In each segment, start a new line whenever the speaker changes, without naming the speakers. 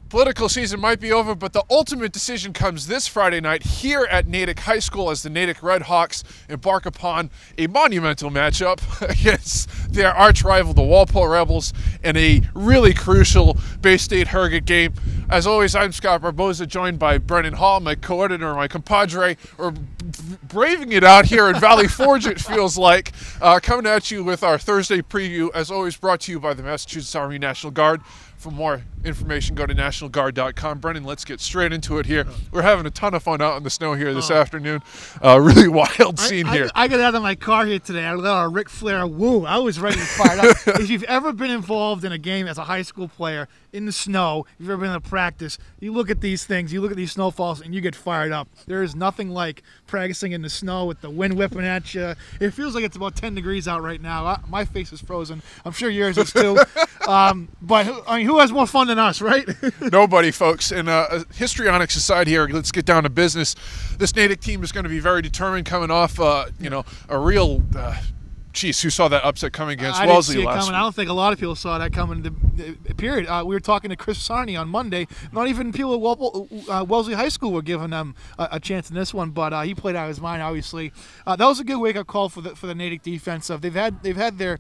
Political season might be over, but the ultimate decision comes this Friday night here at Natick High School as the Natick Red Hawks embark upon a monumental matchup against their arch rival, the Walpole Rebels, in a really crucial Bay State Harrogate game. As always, I'm Scott Barboza, joined by Brennan Hall, my co-editor, my compadre. We're braving it out here in Valley Forge, it feels like, coming at you with our Thursday preview, as always brought to you by the Massachusetts Army National Guard. For more information, go to nationalguard.com. Brennan, let's get straight into it here. We're having a ton of fun out in the snow here this afternoon. Really wild scene here.
I got out of my car here today. I let our Ric Flair woo. I was ready to fire up. If you've ever been involved in a game as a high school player in the snow, if you've ever been in a practice, you look at these things, you look at these snowfalls, and you get fired up. There is nothing like practicing in the snow with the wind whipping at you. It feels like it's about 10 degrees out right now. My face is frozen. I'm sure yours is too. But I mean, who has more fun than us, right?
Nobody, folks. And histrionics aside here, let's get down to business. This Natick team is going to be very determined, coming off, a real. Jeez, who saw that upset coming against Wellesley last week?
I don't think a lot of people saw that coming. Period. We were talking to Chris Sarney on Monday. Not even people at Wellesley High School were giving them a chance in this one, but he played out of his mind. Obviously, that was a good wake-up call for the Natick defense. They've had their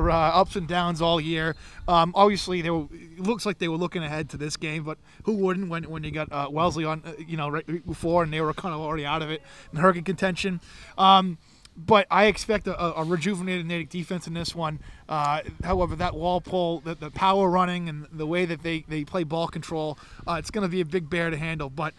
ups and downs all year. Obviously, it looks like they were looking ahead to this game, but who wouldn't when you got Wellesley on right before, and they were kind of already out of it in Harrogate contention. But I expect a rejuvenated Natick defense in this one. However, that Walpole, the power running and the way that they play ball control, it's going to be a big bear to handle. But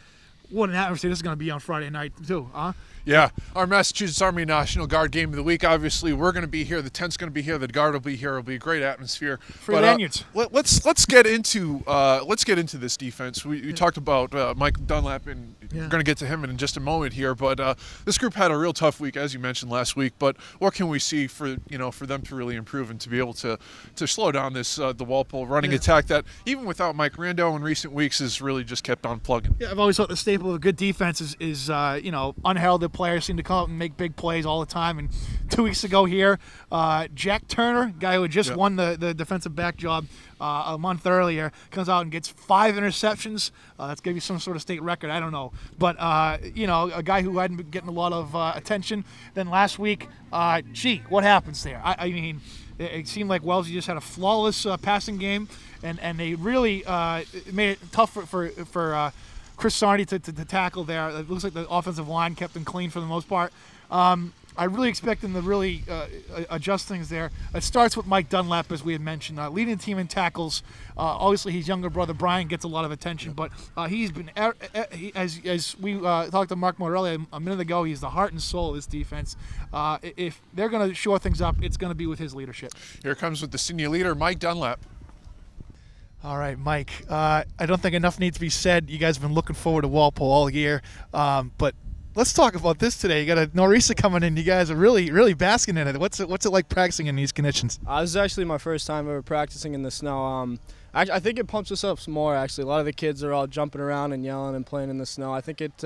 what an atmosphere this is going to be on Friday night, too, huh?
Yeah, our Massachusetts Army National Guard game of the week. Obviously, we're going to be here. The tent's going to be here. The Guard will be here. It'll be a great atmosphere.
For lanyards.
Let's get into this defense. We talked about Mike Dunlap, and we're going to get to him in just a moment here. But this group had a real tough week, as you mentioned last week. But what can we see for them to really improve and to be able to slow down the Walpole running attack that even without Mike Rando in recent weeks has really just kept on plugging.
Yeah, I've always thought the staple of a good defense is unheralded players seem to come up and make big plays all the time. And 2 weeks ago here, Jack Turner, guy who had just won the defensive back job a month earlier, comes out and gets 5 interceptions. That's going to be some sort of state record. I don't know. But, a guy who hadn't been getting a lot of attention. Then last week, what happens there? I mean, it seemed like Wellesley just had a flawless passing game, and they really made it tough for Chris Sarney to tackle there. It looks like the offensive line kept them clean for the most part. I really expect them to really adjust things there. It starts with Mike Dunlap, as we had mentioned, leading the team in tackles. Obviously, his younger brother Brian gets a lot of attention, but he's been, as we talked to Mark Morelli a minute ago, he's the heart and soul of this defense. If they're going to shore things up, it's going to be with his leadership.
Here comes with the senior leader, Mike Dunlap.
All right, Mike. I don't think enough needs to be said. You guys have been looking forward to Walpole all year, but let's talk about this today. You got a Norisa coming in. You guys are really, really basking in it. What's it like practicing in these conditions?
This is actually my first time ever practicing in the snow. I think it pumps us up some more, actually. A lot of the kids are all jumping around and yelling and playing in the snow. I think it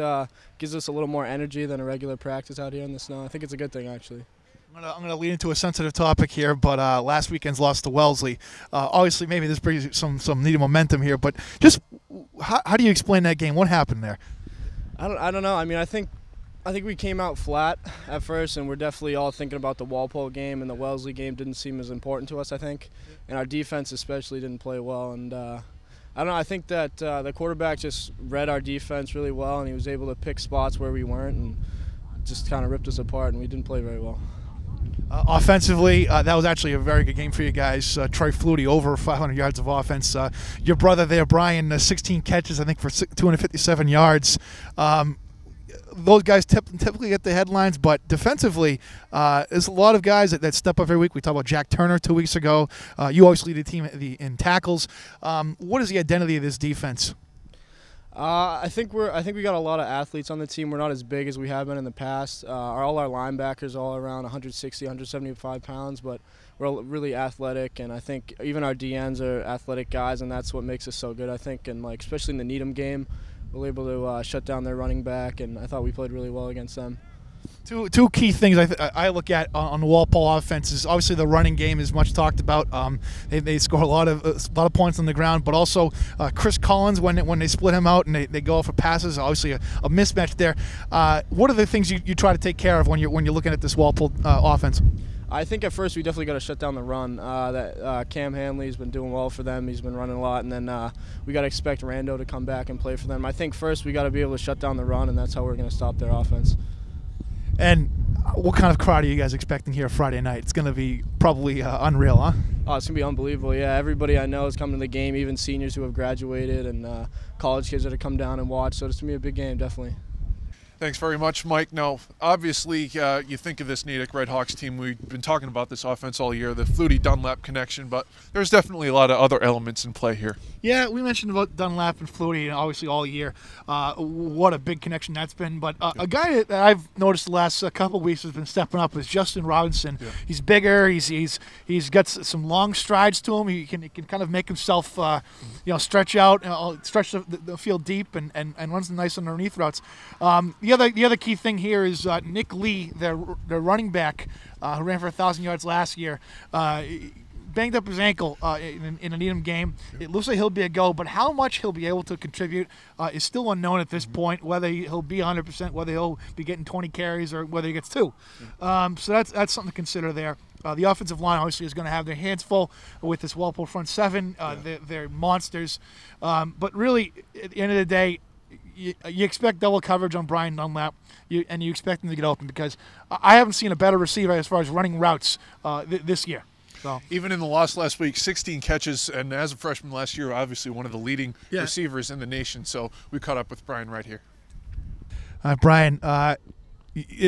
gives us a little more energy than a regular practice out here in the snow. I think it's a good thing, actually.
I'm going to lead into a sensitive topic here, but last weekend's loss to Wellesley. Obviously, maybe this brings some needed momentum here, but just how do you explain that game? What happened there?
I don't know. I mean, I think we came out flat at first, and we're definitely all thinking about the Walpole game, and the Wellesley game didn't seem as important to us, I think. And our defense especially didn't play well. And I don't know, I think that the quarterback just read our defense really well, and he was able to pick spots where we weren't and just kind of ripped us apart, and we didn't play very well.
Offensively, that was actually a very good game for you guys. Troy Flutie, over 500 yards of offense. Your brother there, Brian, 16 catches, I think, for 257 yards. Those guys typically get the headlines, but defensively, there's a lot of guys that step up every week. We talked about Jack Turner 2 weeks ago. You always lead the team in tackles. What is the identity of this defense?
I think we got a lot of athletes on the team. We're not as big as we have been in the past. All our linebackers all around 160, 175 pounds, but we're really athletic, and I think even our DNs are athletic guys, and that's what makes us so good, I think. And especially in the Needham game, we were able to shut down their running back, and I thought we played really well against them.
Two key things I look at on the Walpole offense is obviously the running game is much talked about. They score a lot of points on the ground, but also Chris Collins when they split him out and they go for passes, obviously a mismatch there. What are the things you try to take care of when you're looking at this Walpole offense?
I think at first we definitely got to shut down the run. Cam Hanley's been doing well for them. He's been running a lot, and then we got to expect Rando to come back and play for them. I think first we got to be able to shut down the run, and that's how we're going to stop their offense.
And what kind of crowd are you guys expecting here Friday night? It's going to be probably unreal, huh?
Oh, it's going to be unbelievable. Yeah, everybody I know is coming to the game, even seniors who have graduated and college kids that have come down and watch. So it's going to be a big game, definitely.
Thanks very much, Mike. Now, obviously, you think of this Natick Redhawks team. We've been talking about this offense all year, the Flutie-Dunlap connection, but there's definitely a lot of other elements in play here.
Yeah, we mentioned about Dunlap and Flutie, obviously all year. What a big connection that's been. But a guy that I've noticed the last couple of weeks has been stepping up is Justin Robinson. Yeah. He's bigger. He's got some long strides to him. He can kind of make himself, stretch out, stretch the field deep, and run some nice underneath routes. The other key thing here is Nick Lee, their running back, who ran for 1,000 yards last year. Banged up his ankle in a Needham game. It looks like he'll be a go, but how much he'll be able to contribute is still unknown at this point, whether he'll be 100%, whether he'll be getting 20 carries, or whether he gets 2. So that's something to consider there. The offensive line obviously is going to have their hands full with this Walpole front seven. They're monsters. But really, at the end of the day, you expect double coverage on Brian Dunlap, and you expect him to get open, because I haven't seen a better receiver as far as running routes this year. So.
Even in the loss last week, 16 catches, and as a freshman last year, obviously one of the leading receivers in the nation. So we caught up with Brian right here.
Brian,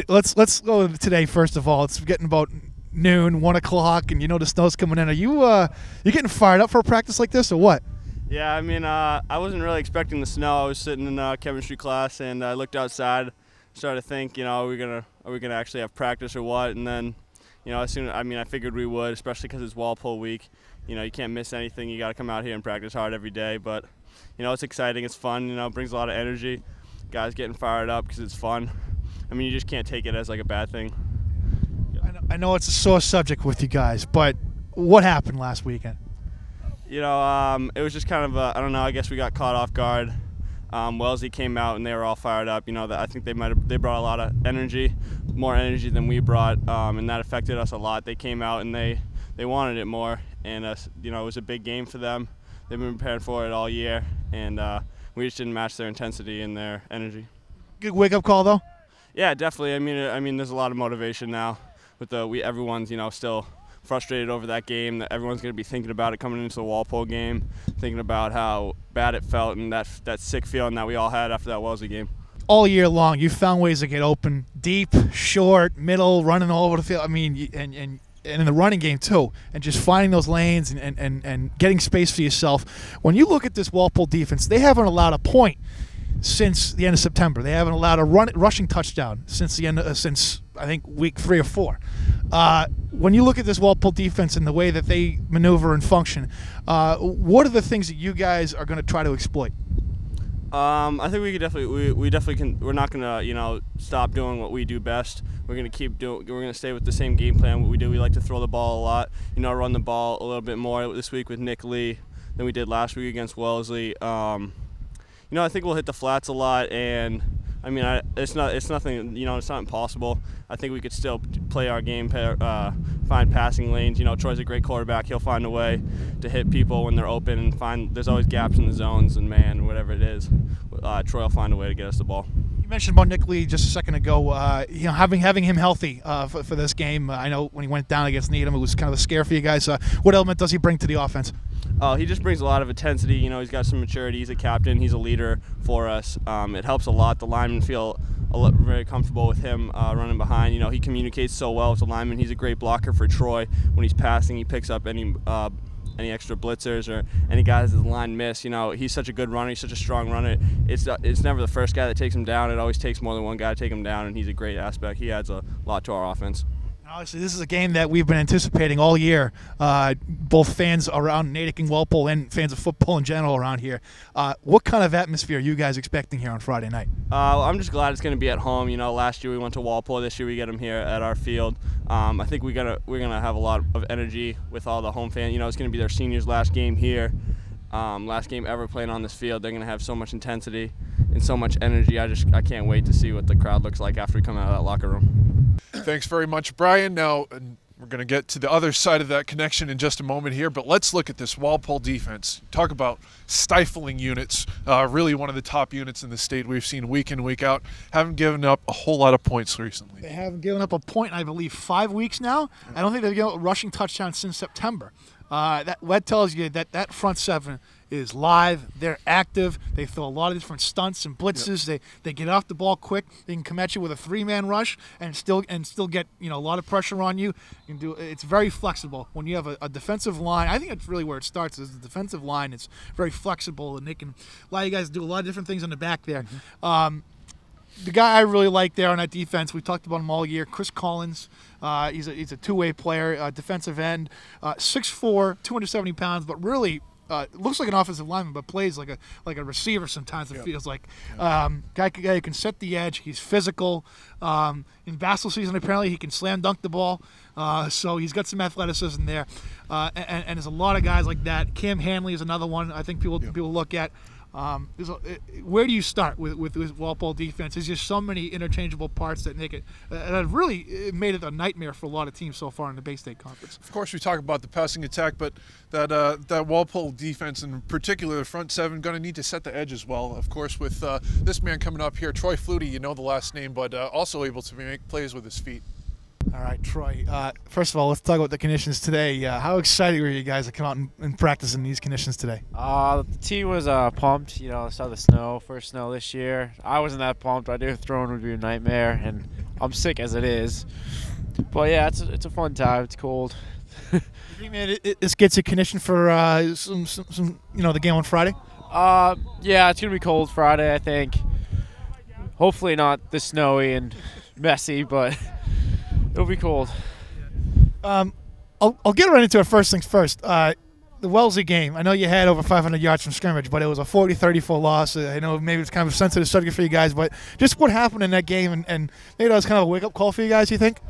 let's go today first of all. It's getting about noon, 1 o'clock, and the snow's coming in. Are you getting fired up for a practice like this, or what?
Yeah, I mean, I wasn't really expecting the snow. I was sitting in chemistry class, and I looked outside, started to think, are we gonna actually have practice or what? And then, I figured we would, especially because it's Walpole week. You can't miss anything. You got to come out here and practice hard every day. But, it's exciting. It's fun. It brings a lot of energy. Guys getting fired up because it's fun. I mean, you just can't take it as like a bad thing.
I know it's a sore subject with you guys, but what happened last weekend?
It was just kind of I don't know. I guess we got caught off guard. Wellesley came out and they were all fired up. I think they brought a lot of energy, more energy than we brought, and that affected us a lot. They came out and they wanted it more, and it was a big game for them. They've been preparing for it all year, and we just didn't match their intensity and their energy.
Good wake-up call, though.
Yeah, definitely. I mean, there's a lot of motivation now with everyone's still frustrated over that game, that everyone's going to be thinking about it coming into the Walpole game, thinking about how bad it felt and that sick feeling that we all had after that Wellesley game.
All year long, you found ways to get open, deep, short, middle, running all over the field. I mean, and in the running game too, and just finding those lanes and getting space for yourself. When you look at this Walpole defense, they haven't allowed a point since the end of September. They haven't allowed a rushing touchdown since I think week 3 or 4. When you look at this Walpole defense and the way that they maneuver and function, what are the things that you guys are going to try to exploit?
I think we could definitely can. We're not gonna stop doing what we do best. We're gonna keep doing. We're gonna stay with the same game plan. What we do, we like to throw the ball a lot. Run the ball a little bit more this week with Nick Lee than we did last week against Wellesley. I think we'll hit the flats a lot, and I mean, it's nothing. It's not impossible. I think we could still play our game, find passing lanes. Troy's a great quarterback. He'll find a way to hit people when they're open and find. There's always gaps in the zones, and whatever it is, Troy will find a way to get us the ball.
You mentioned about Nick Lee just a second ago. Having him healthy for this game. I know when he went down against Needham, it was kind of a scare for you guys. What element does he bring to the offense?
He just brings a lot of intensity. He's got some maturity. He's a captain. He's a leader for us. It helps a lot. The linemen feel very comfortable with him running behind. He communicates so well with the linemen. He's a great blocker for Troy. When he's passing, he picks up any extra blitzers or any guys that the line miss. He's such a good runner. He's such a strong runner. It's never the first guy that takes him down. It always takes more than one guy to take him down, and he's a great aspect. He adds a lot to our offense.
Obviously, this is a game that we've been anticipating all year, both fans around Natick and Walpole and fans of football in general around here. What kind of atmosphere are you guys expecting here on Friday night?
I'm just glad it's going to be at home. You know, last year we went to Walpole. This year we get them here at our field. I think we're gonna have a lot of energy with all the home fans. You know, it's going to be their seniors' last game here, last game ever playing on this field. They're going to have so much intensity and so much energy. I can't wait to see what the crowd looks like after we come out of that locker room.
Thanks very much, Brian. Now, we're going to get to the other side of that connection in just a moment here, but let's look at this Walpole defense. Talk about stifling units, really one of the top units in the state we've seen week in, week out. Haven't given up a whole lot of points recently.
They haven't given up a point in, I believe, 5 weeks now. I don't think they've given up a rushing touchdown since September. That tells you that front seven is live. They're active. They throw a lot of different stunts and blitzes. Yep. They get off the ball quick. They can come at you with a 3-man rush and still get a lot of pressure on you. It's very flexible when you have a defensive line. I think that's really where it starts. Is the defensive line. It's very flexible and they can allow you guys to do a lot of different things on the back there. Mm-hmm. The guy I really like there on that defense, we've talked about him all year, Chris Collins. He's a two-way player, defensive end, 6'4", 270 pounds, but really looks like an offensive lineman, but plays like a receiver sometimes. It feels like guy who can set the edge. He's physical. In basketball season, apparently he can slam dunk the ball. So he's got some athleticism there, and there's a lot of guys like that. Cam Hanley is another one I think people look at. Where do you start with Walpole defense? There's just so many interchangeable parts that make it that have really made it a nightmare for a lot of teams so far in the Bay State Conference.
Of course, we talk about the passing attack, but that Walpole defense, in particular the front seven, going to need to set the edge as well. Of course, with this man coming up here, Troy Flutie, you know the last name, but also able to make plays with his feet.
All right, Troy. First of all, let's talk about the conditions today. How excited were you guys to come out and practice in these conditions today?
The team was pumped. You know, saw the snow, first snow this year. I wasn't that pumped. I knew throwing would be a nightmare, and I'm sick as it is. But yeah, it's a fun time. It's cold.
You think, man, this gets you conditioned for some the game on Friday?
Yeah, it's gonna be cold Friday, I think. Hopefully not this snowy and messy, but. It'll be cold.
I'll get right into it first things first. The Wellesley game, I know you had over 500 yards from scrimmage, but it was a 40-34 loss. I know maybe it's kind of a sensitive subject for you guys, but just what happened in that game, and maybe that was kind of a wake-up call for you guys, you think?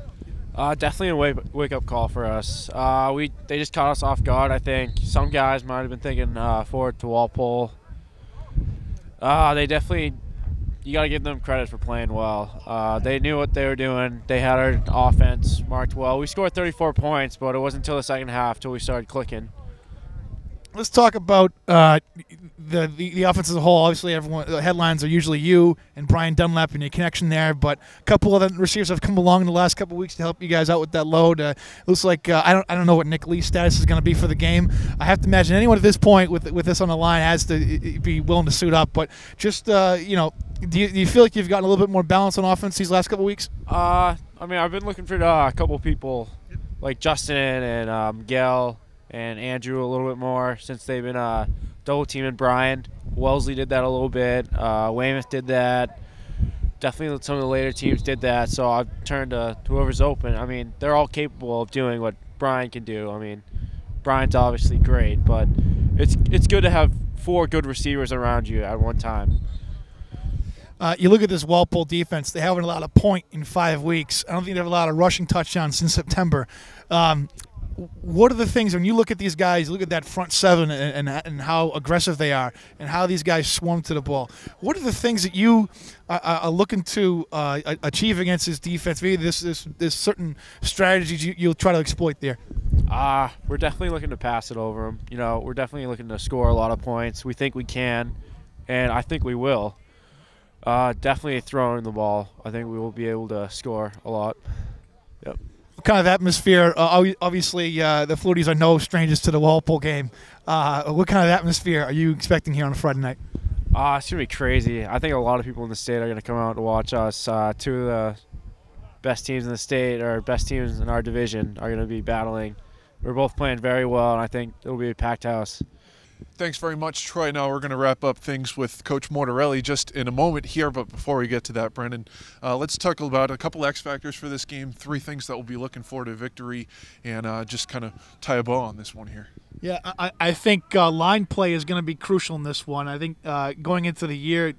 Definitely a wake-up call for us. They just caught us off guard, I think. Some guys might have been thinking forward to Walpole. They definitely... You got to give them credit for playing well. They knew what they were doing. They had our offense marked well. We scored 34 points, but it wasn't until the second half till we started clicking.
Let's talk about the offense as a whole. Obviously, the headlines are usually you and Brian Dunlap and your connection there, but a couple of the receivers have come along in the last couple of weeks to help you guys out with that load. Looks like I don't know what Nick Lee's status is going to be for the game. I have to imagine anyone at this point with this on the line has to be willing to suit up. But just do you feel like you've gotten a little bit more balance on offense these last couple of weeks?
I mean, I've been looking for a couple people like Justin and Miguel and Andrew a little bit more since they've been double teaming Brian. Wellesley did that a little bit. Weymouth did that. Definitely some of the later teams did that. So I've turned to whoever's open. I mean, they're all capable of doing what Brian can do. I mean, Brian's obviously great, but it's good to have 4 good receivers around you at one time.
You look at this Walpole defense, they haven't allowed a point in 5 weeks. I don't think they've allowed a rushing touchdown since September. What are the things, when you look at these guys, look at that front seven and how aggressive they are and how these guys swarm to the ball, what are the things that you are looking to achieve against this defense? Maybe there's certain strategies you'll try to exploit there.
We're definitely looking to pass it over them. You know, we're definitely looking to score a lot of points. We think we can, and I think we will. Definitely throwing the ball. I think we will be able to score a lot. Yep.
What kind of atmosphere? Obviously, the Fluties are no strangers to the Walpole game. What kind of atmosphere are you expecting here on a Friday night?
It's going to be crazy. I think a lot of people in the state are going to come out to watch us. 2 of the best teams in the state, or best teams in our division, are going to be battling. We're both playing very well, and I think it'll be a packed house.
Thanks very much, Troy. Now we're going to wrap up things with Coach Mortarelli just in a moment here, but before we get to that, Brendan, let's talk about a couple X factors for this game, 3 things that we'll be looking for to victory, and just kind of tie a bow on this one here.
Yeah, I think line play is going to be crucial in this one. I think going into the year,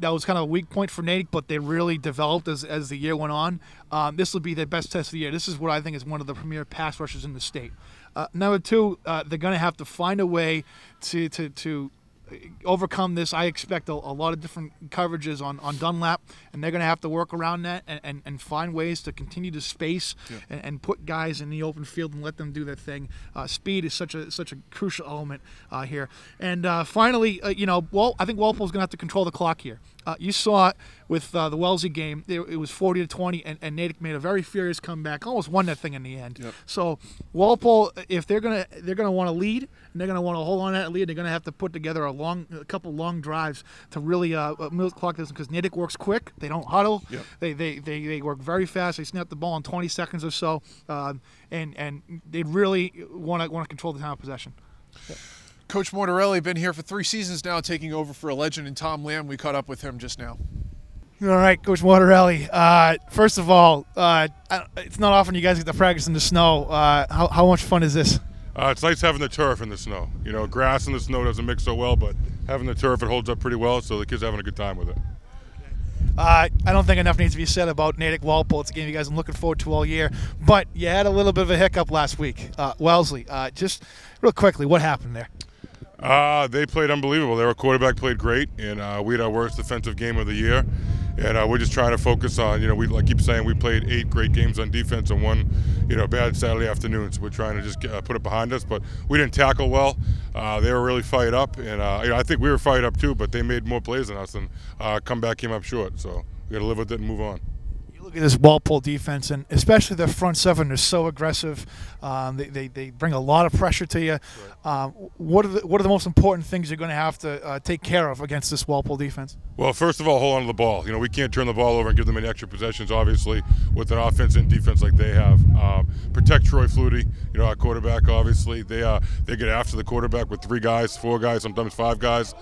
that was kind of a weak point for Natick, but they really developed as the year went on. This will be their best test of the year. This is what I think is one of the premier pass rushers in the state. Number 2, they're going to have to find a way to overcome this. I expect a lot of different coverages on Dunlap, and they're going to have to work around that and find ways to continue to space and put guys in the open field and let them do their thing. Speed is such a crucial element here. And finally, I think Walpole's going to have to control the clock here. You saw it with the Wellesley game. It was 40-20, and Natick made a very furious comeback, almost won that thing in the end. Yep. So Walpole, if they're gonna want to lead, and they're gonna want to hold on to that lead, they're gonna have to put together a couple long drives to really milk the clock, because Natick works quick. They don't huddle. Yep. They work very fast. They snap the ball in 20 seconds or so, and they really want to control the time of possession. Yep.
Coach Mortarelli, been here for 3 seasons now, taking over for a legend in Tom Lamb. We caught up with him just now.
All right, Coach Mortarelli. First of all, it's not often you guys get to practice in the snow. How much fun is this?
It's nice having the turf in the snow. You know, grass in the snow doesn't mix so well, but having the turf, it holds up pretty well, so the kids are having a good time with it.
I don't think enough needs to be said about Natick Walpole. It's a game you guys have been looking forward to all year. But you had a little bit of a hiccup last week. Wellesley, just real quickly, what happened there?
They played unbelievable. Their quarterback played great, and we had our worst defensive game of the year. And we're just trying to focus on, I keep saying we played 8 great games on defense and 1, bad Saturday afternoon. So we're trying to just put it behind us. But we didn't tackle well. They were really fired up, and I think we were fired up too. But they made more plays than us, and comeback came up short. So we got to live with it and move on.
Look at this Walpole defense, and especially their front 7. They're so aggressive. They bring a lot of pressure to you. Right. What are the most important things you're going to have to take care of against this Walpole defense?
Well, first of all, hold on to the ball. We can't turn the ball over and give them any extra possessions, obviously, with an offense and defense like they have. Protect Troy Flutie, our quarterback, obviously. They get after the quarterback with 3 guys, 4 guys, sometimes 5 guys.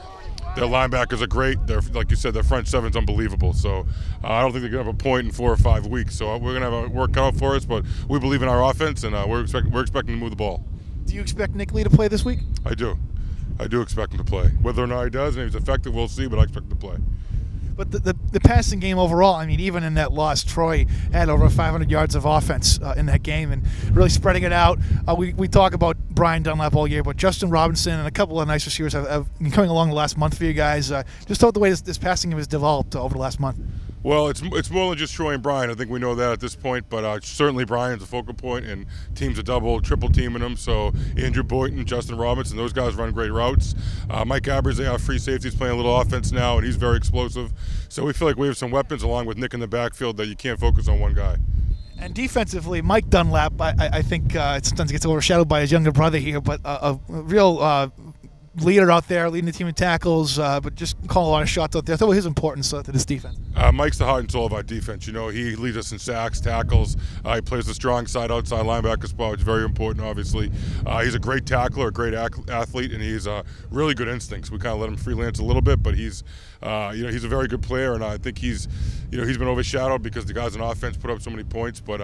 Their linebackers are great. Like you said, their front 7's unbelievable. So I don't think they're going to have a point in 4 or 5 weeks. So we're going to have a work cut out for us, but we believe in our offense, and we're expecting to move the ball.
Do you expect Nick Lee to play this week?
I do. I do expect him to play. Whether or not he does and if he's effective, we'll see, but I expect him to play.
But the passing game overall, even in that loss, Troy had over 500 yards of offense in that game and really spreading it out. We talk about Brian Dunlap all year, but Justin Robinson and a couple of nice receivers have been coming along the last month for you guys. Just talk the way this passing game has developed over the last month.
Well, it's more than just Troy and Brian. I think we know that at this point, but certainly Brian's a focal point, and teams are double, triple teaming him. So Andrew Boynton, Justin Robinson, those guys run great routes. Mike Aberze, our free safety, is playing a little offense now, and he's very explosive. So we feel like we have some weapons along with Nick in the backfield that you can't focus on one guy.
And defensively, Mike Dunlap, I think sometimes gets overshadowed by his younger brother here, but a real leader out there, leading the team in tackles, but just calling a lot of shots out there. I thought his importance to this defense.
Mike's the heart and soul of our defense. He leads us in sacks, tackles. He plays the strong side, outside linebacker spot, which is very important, obviously. He's a great tackler, a great athlete, and he's really good instincts. We kind of let him freelance a little bit, but he's a very good player, and I think he's been overshadowed because the guys on offense put up so many points. But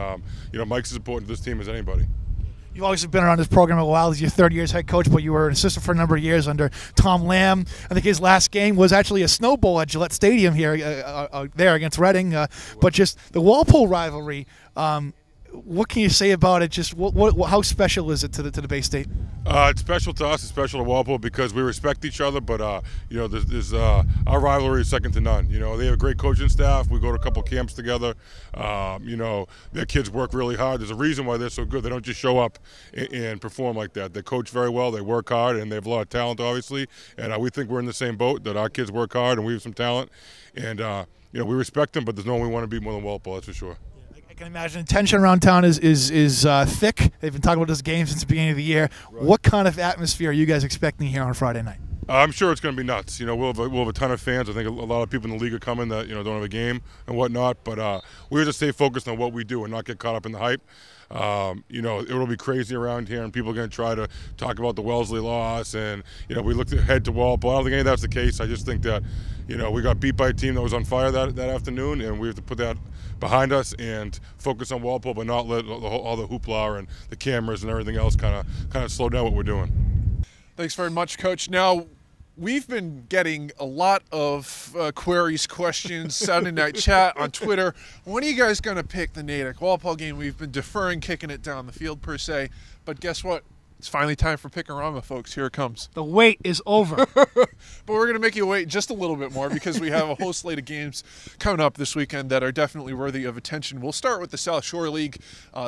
Mike's as important to this team as anybody.
You've always been around this program a while. This is your 3rd year as head coach, but you were an assistant for a number of years under Tom Lamb. I think his last game was actually a snow bowl at Gillette Stadium here there against Reading. But just the Walpole rivalry, what can you say about it? Just how special is it to the Bay State?
It's special to us. It's special to Walpole because we respect each other. But our rivalry is second to none. They have a great coaching staff. We go to a couple camps together. Their kids work really hard. There's a reason why they're so good. They don't just show up and perform like that. They coach very well. They work hard, and they have a lot of talent, obviously. And we think we're in the same boat. That our kids work hard, and we have some talent. And we respect them. But there's no one we want to beat more than Walpole. That's for sure.
I can imagine tension around town is thick. They've been talking about this game since the beginning of the year. Right. What kind of atmosphere are you guys expecting here on Friday night?
I'm sure it's going to be nuts. We'll have a ton of fans. I think a lot of people in the league are coming that don't have a game and whatnot. But we just stay focused on what we do and not get caught up in the hype. It'll be crazy around here, and people are going to try to talk about the Wellesley loss. And we looked ahead to Walpole. I don't think any of that's the case. I just think that we got beat by a team that was on fire that afternoon, and we have to put that behind us and focus on Walpole, but not let all the hoopla and the cameras and everything else kind of slow down what we're doing.
Thanks very much, Coach. Now, we've been getting a lot of queries, questions, Saturday Night Chat on Twitter. When are you guys going to pick the Natick Walpole game? We've been deferring kicking it down the field, per se. But guess what? It's finally time for Pick-A-Rama, folks. Here it comes.
The wait is over.
But we're going to make you wait just a little bit more because we have a whole slate of games coming up this weekend that are definitely worthy of attention. We'll start with the South Shore League.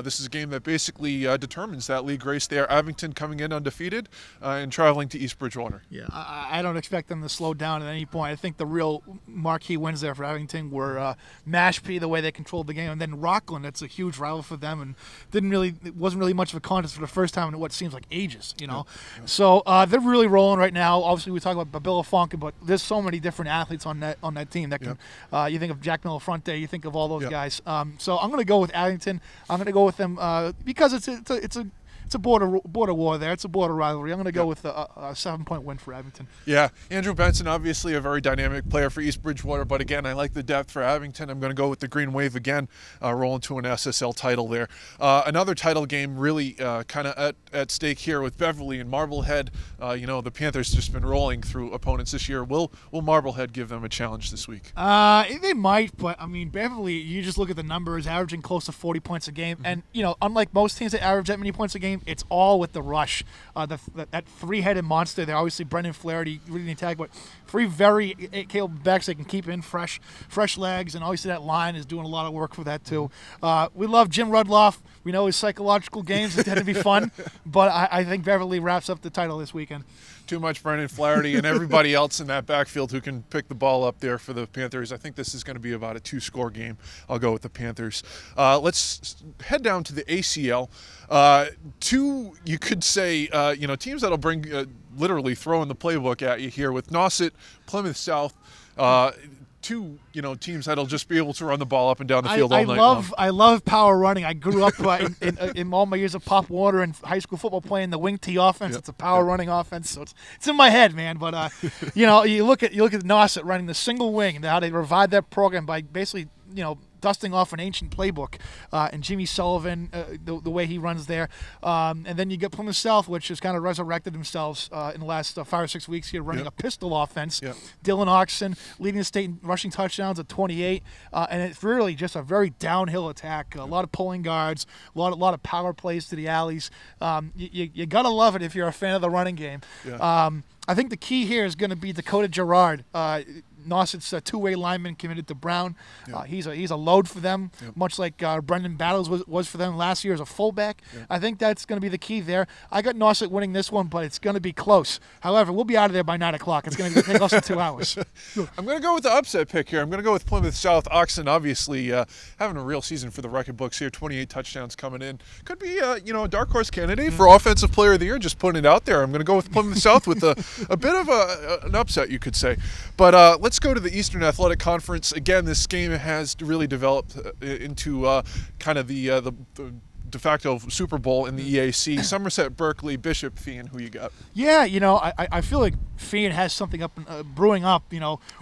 This is a game that basically determines that league race there. Abington coming in undefeated and traveling to East Bridgewater.
Yeah, I don't expect them to slow down at any point. I think the real marquee wins there for Abington were Mashpee, the way they controlled the game, and then Rockland. That's a huge rival for them, and it wasn't really much of a contest for the first time in what seems like ages, So they're really rolling right now. Obviously, we talk about Billafunk, but there's so many different athletes on that team that can. You think of Jack Milafronte, you think of all those guys. So I'm going to go with Abington. I'm going to go with them because it's a border war there. It's a border rivalry. I'm going to go with a 7-point win for Abington.
Yeah, Andrew Benson, obviously a very dynamic player for East Bridgewater, but again, I like the depth for Abington. I'm going to go with the Green Wave again, rolling to an SSL title there. Another title game really kind of at stake here with Beverly and Marblehead. The Panthers just been rolling through opponents this year. Will Marblehead give them a challenge this week?
They might, but I mean, Beverly, you just look at the numbers, averaging close to 40 points a game, and unlike most teams that average that many points a game, it's all with the rush. That three-headed monster there, obviously Brendan Flaherty leading the attack, but three very capable backs that can keep in fresh legs, and obviously that line is doing a lot of work for that too. We love Jim Rudloff. We know his psychological games tend to be fun, but I think Beverly wraps up the title this weekend.
Too much Brendan Flaherty and everybody else in that backfield who can pick the ball up there for the Panthers. I think this is going to be about a 2-score game. I'll go with the Panthers. Let's head down to the ACL. Two, you could say, teams that'll bring literally throwing the playbook at you here with Nauset, Plymouth South. Two, teams that'll just be able to run the ball up and down the field all night long.
I love power running. I grew up in all my years of Pop Warner and high school football playing the wing tee offense. It's a power running offense, so it's in my head, man. But you look at Nauset running the single wing and how they revived that program by basically dusting off an ancient playbook, and Jimmy Sullivan, the way he runs there. And then you get Plymouth South, which has kind of resurrected themselves in the last 5 or 6 weeks here, running a pistol offense. Dylan Oxon leading the state in rushing touchdowns at 28. And it's really just a very downhill attack. A lot of pulling guards, a lot of power plays to the alleys. You got to love it if you're a fan of the running game. I think the key here is going to be Dakota Gerard. Nauset's a two-way lineman committed to Brown. He's a load for them, much like Brendan Battles was for them last year as a fullback. I think that's going to be the key there. I got Nauset winning this one, but it's going to be close. However, we'll be out of there by 9 o'clock. It's going to take less than 2 hours.
I'm going to go with the upset pick here. I'm going to go with Plymouth South. Oxon, obviously, having a real season for the record books here. 28 touchdowns coming in. Could be, a dark horse candidate for Offensive Player of the Year. Just putting it out there. I'm going to go with Plymouth South with a bit of an upset, you could say. But let's go to the Eastern Athletic Conference. Again, this game has really developed into kind of the de facto Super Bowl in the EAC. Somerset, Berkeley, Bishop, Fian. Who you got?
Yeah, I feel like Fian has something brewing up. We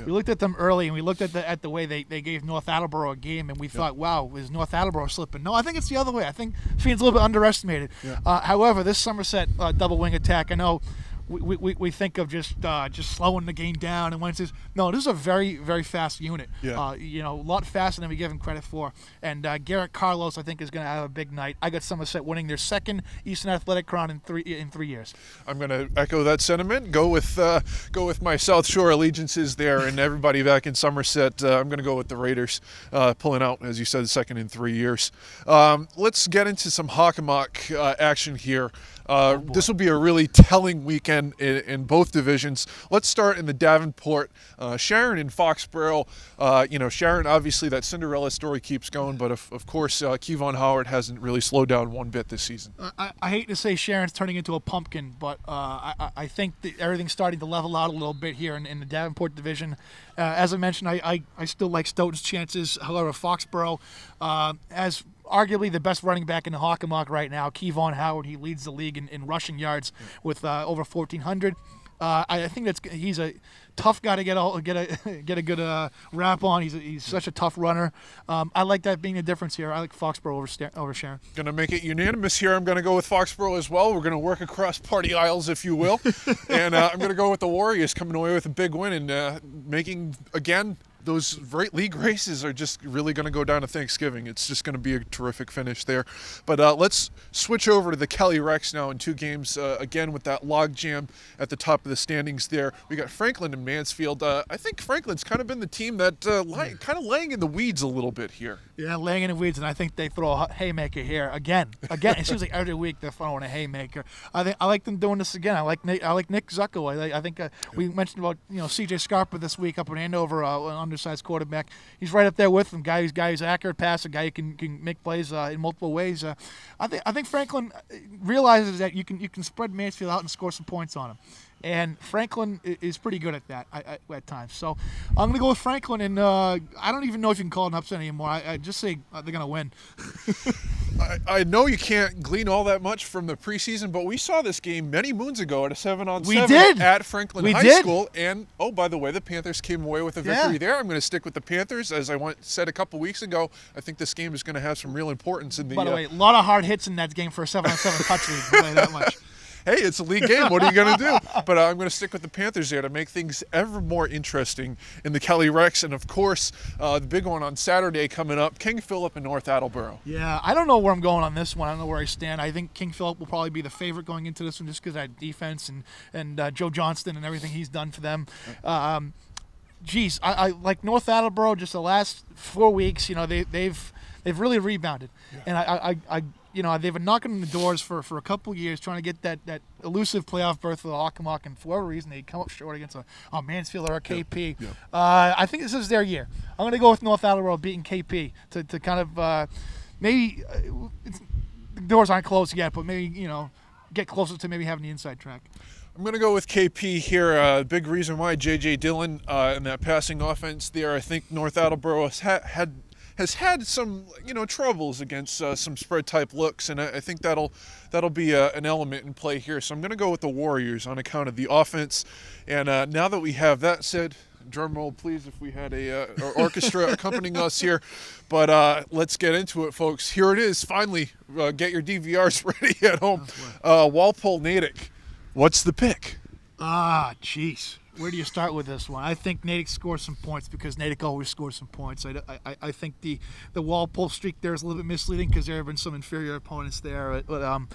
looked at them early, and we looked at the way they gave North Attleboro a game, and we thought, wow, is North Attleboro slipping? No, I think it's the other way. I think Fian's a little bit underestimated. However, this Somerset double wing attack, I know we think of just slowing the game down and this is a very, very fast unit. A lot faster than we give him credit for. And Garrett Carlos, I think, is going to have a big night. I got Somerset winning their second Eastern Athletic Crown in 3 years. I'm
going to echo that sentiment. Go with my South Shore allegiances there, and everybody back in Somerset. I'm going to go with the Raiders, pulling out, as you said, the second in 3 years. Let's get into some Hockomock action here. This will be a really telling weekend in both divisions. Let's start in the Davenport, Sharon and Foxborough. Sharon, obviously that Cinderella story keeps going, but of course Kevon Howard hasn't really slowed down one bit this season.
I hate to say Sharon's turning into a pumpkin, but I think that everything's starting to level out a little bit here in the Davenport division. As I mentioned, I still like Stoughton's chances. However, Foxborough, as arguably the best running back in the Hockomock right now, Kevon Howard, he leads the league in rushing yards with over 1,400. I think he's a tough guy to get a good rap on. He's such a tough runner. I like that being the difference here. I like Foxborough over Sharon.
Going to make it unanimous here. I'm going to go with Foxborough as well. We're going to work across party aisles, if you will. And I'm going to go with the Warriors coming away with a big win and making, again, those league races are just really going to go down to Thanksgiving. It's just going to be a terrific finish there. But let's switch over to the Kelly Rex now in 2 games. Again, with that log jam at the top of the standings there. We got Franklin and Mansfield. I think Franklin's kind of been the team that kind of laying in the weeds a little bit here.
Yeah, laying in the weeds, and I think they throw a haymaker here again. It seems like every week they're throwing a haymaker. I like them doing this again. I like Nick Zucko. I think we mentioned about C.J. Scarpa this week up in Andover, an undersized quarterback. He's right up there with him. Guy who's accurate passer, guy who can make plays in multiple ways. I think Franklin realizes that you can spread Mansfield out and score some points on him. And Franklin is pretty good at that at times. So I'm going to go with Franklin, and I don't even know if you can call it an upset anymore. I just say they're going to win.
I know you can't glean all that much from the preseason, but we saw this game many moons ago at a 7-on-7 at Franklin High School. And, oh, by the way, the Panthers came away with a victory there. I'm going to stick with the Panthers. As I said a couple weeks ago, I think this game is going to have some real importance in the...
By the way, a lot of hard hits in that game for a 7-on-7 touch league. I'll tell you that much.
Hey, it's a league game. What are you going to do? But I'm going to stick with the Panthers there to make things ever more interesting in the Kelly Rex. And, of course, the big one on Saturday coming up, King Philip and North Attleboro.
Yeah, I don't know where I'm going on this one. I don't know where I stand. I think King Philip will probably be the favorite going into this one just because of that defense and Joe Johnston and everything he's done for them. I like North Attleboro just the last 4 weeks. They've really rebounded. Yeah. And they've been knocking on the doors for a couple of years trying to get that elusive playoff berth for the Hockomock, and for whatever reason they come up short against a Mansfield or a KP. Yeah. I think this is their year. I'm going to go with North Attleboro beating KP to kind of maybe the doors aren't closed yet, but maybe get closer to maybe having the inside track.
I'm going to go with KP here. Big reason why J.J. Dillon in that passing offense there. I think North Attleboro has had some troubles against some spread type looks, and I think that'll be an element in play here. So I'm going to go with the Warriors on account of the offense. And now that we have that said, drum roll please if we had a orchestra accompanying us here. But let's get into it, folks. Here it is. Finally, get your DVRs ready at home. Walpole Natick. What's the pick?
Jeez. Where do you start with this one? I think Natick scores some points because Natick always scores some points. I think the Walpole streak there is a little bit misleading because there have been some inferior opponents there. But I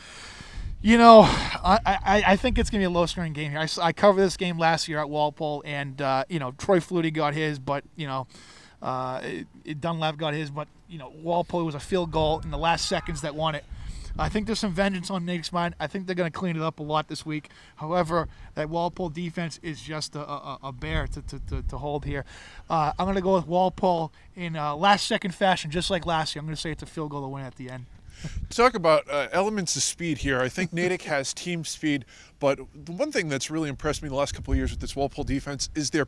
think it's going to be a low-scoring game here. I covered this game last year at Walpole, and Troy Flutie got his, but Dunlap got his, but Walpole was a field goal in the last seconds that won it. I think there's some vengeance on Natick's mind. I think they're going to clean it up a lot this week. However, that Walpole defense is just a bear to hold here. I'm going to go with Walpole in last-second fashion, just like last year. I'm going to say it's a field goal to win at the end.
Talk about elements of speed here. I think Natick has team speed, but the one thing that's really impressed me the last couple of years with this Walpole defense is their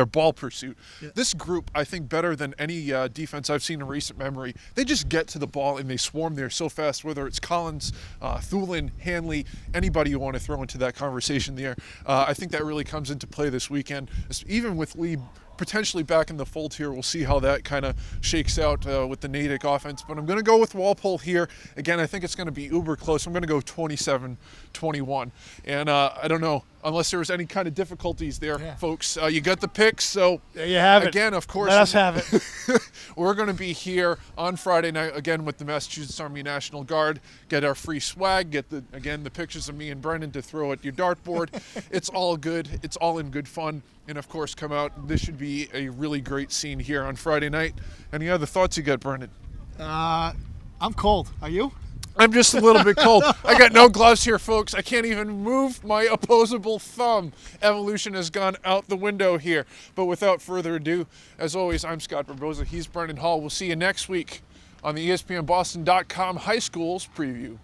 ball pursuit. Yeah. This group, I think, better than any defense I've seen in recent memory. They just get to the ball and they swarm there so fast, whether it's Collins, Thulin, Hanley, anybody you want to throw into that conversation there. I think that really comes into play this weekend, even with Lee potentially back in the fold here. We'll see how that kind of shakes out with the Natick offense. But I'm going to go with Walpole here. Again, I think it's going to be uber close. I'm going to go 27-21. And I don't know, unless there was any kind of difficulties there, folks. You got the picks, so
there you have it.
Again, of course,
let us have it.
We're going to be here on Friday night again with the Massachusetts Army National Guard. Get our free swag. Get the pictures of me and Brendan to throw at your dartboard. It's all good. It's all in good fun. And of course, come out. This should be a really great scene here on Friday night. Any other thoughts you got, Brendan?
I'm cold. Are you?
I'm just a little bit cold. I got no gloves here, folks. I can't even move my opposable thumb. Evolution has gone out the window here. But without further ado, as always, I'm Scott Barboza. He's Brendan Hall. We'll see you next week on the ESPNBoston.com High Schools Preview.